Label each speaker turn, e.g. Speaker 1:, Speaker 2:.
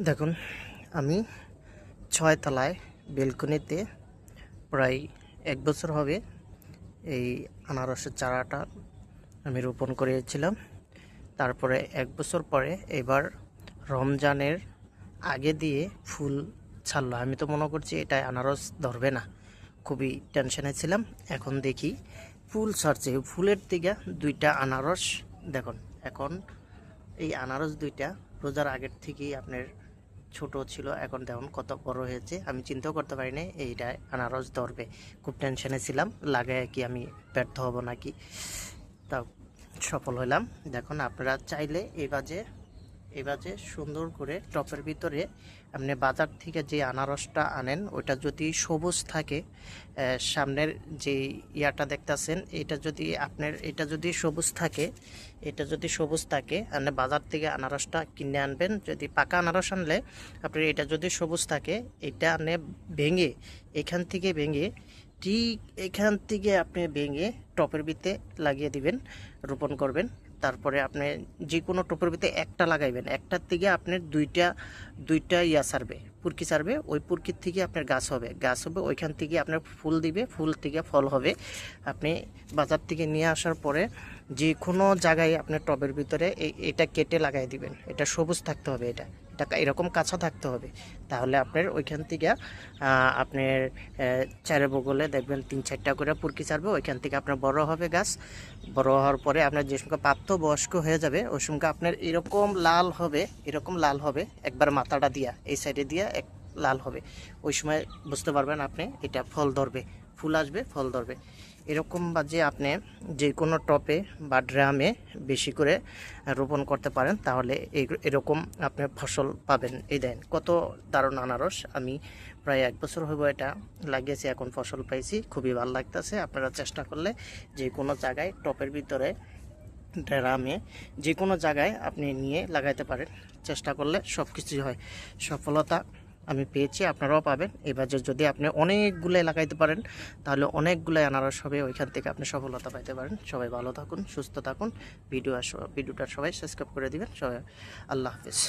Speaker 1: দেখুন, আমি ৬ তলায় বেলকনিতে প্রায় ১ বছর হবে এই আনারসের চারাটা আমি রোপণ করেছিলাম। তারপরে ১ বছর পরে এবার রমজানের আগে দিয়ে ফুল ছাড়লো। আমি তো মনে করছি এটা আনারস ধরবে না, খুবই টেনশনে ছিলাম। এখন দেখি ফুল ছাড়ছে। ফুলের দিকে ২টা আনারস দেখুন। এখন এই আনারস ২টা রোজার আগের থেকেই আপনার ছোট ছিল, এখন দেখুন কত বড় হয়েছে। আমি চিন্তাও করতে পারি না এইটা আনারস ধরবে। খুব টেনশনে ছিলাম, লাগায় কি আমি ব্যর্থ হব নাকি। তা সফল হলাম। দেখুন, আপনারা চাইলে এবারে সুন্দর করে টপের ভিতরে আপনি বাজার থেকে যে আনারসটা আনেন ওইটা যদি সবুজ থাকে, সামনের যে ইয়াটা দেখতেছেন এটা যদি সবুজ থাকে, আপনি বাজার থেকে আনারসটা কিনে আনবেন। যদি পাকা আনারস আনলে আপনার এটা যদি সবুজ থাকে, এটা আপনি এখান থেকে ভেঙে ঠিক এখান থেকে আপনি ভেঙে টপের ভিতরে লাগিয়ে দিবেন, রোপণ করবেন। তারপরে আপনি যে কোনো টপের ভিতরে একটা লাগাইবেন, একটার থেকে আপনার দুইটা ছাড়বে, পুরকি ছাড়বে। ওই পুরকির থেকে আপনার গাছ হবে, ওইখান থেকে আপনার ফুল দিবে, ফুল থেকে ফল হবে। আপনি বাজার থেকে নিয়ে আসার পরে যে কোনো জায়গায় আপনার টবের ভিতরে এটা কেটে লাগাই দিবেন। এটা সবুজ থাকতে হবে, এটা এরকম কাঁচা থাকতে হবে। তাহলে আপনার ওইখান থেকে আপনার চারে বগলে দেখবেন ৩-৪টা করে পুরকি ছাড়বে। ওইখান থেকে আপনার বড় হবে গাছ। বড় হওয়ার পরে আপনার যে সঙ্গে প্রাপ্তবয়স্ক হয়ে যাবে ওই সঙ্গে আপনার এরকম লাল হবে একবার মাথাটা দিয়া, এই সাইডে দিয়া এক লাল হবে। ওই সময় বুঝতে পারবেন আপনি এটা ফল ধরবে, ফুল আসবে, ফল ধরবে। এরকম বাজে আপনি যে কোনো টপে বা ড্রামে বেশি করে রোপণ করতে পারেন, তাহলে এরকম আপনি ফসল পাবেন। এই দেন কত দারুণ আনারস। আমি প্রায় ১ বছর হইব এটা লাগিয়েছি, এখন ফসল পাইছি, খুবই ভালো লাগতেছে। আপনারা চেষ্টা করলে যে কোনো জায়গায় টপের ভিতরে ড্রামে যে কোনো জায়গায় আপনি নিয়ে লাগাইতে পারেন। চেষ্টা করলে সব কিছুই হয়। সফলতা আমি পেয়েছি, আপনারাও পাবেন। এবার যদি আপনি অনেকগুলো লাগাইতে পারেন তাহলে অনেকগুলো আনারস হবে, ওইখান থেকে আপনি সফলতা পাইতে পারেন। সবাই ভালো থাকুন, সুস্থ থাকুন। ভিডিওটা সবাই সাবস্ক্রাইব করে দিবেন। সবাই আল্লাহ হাফিজ।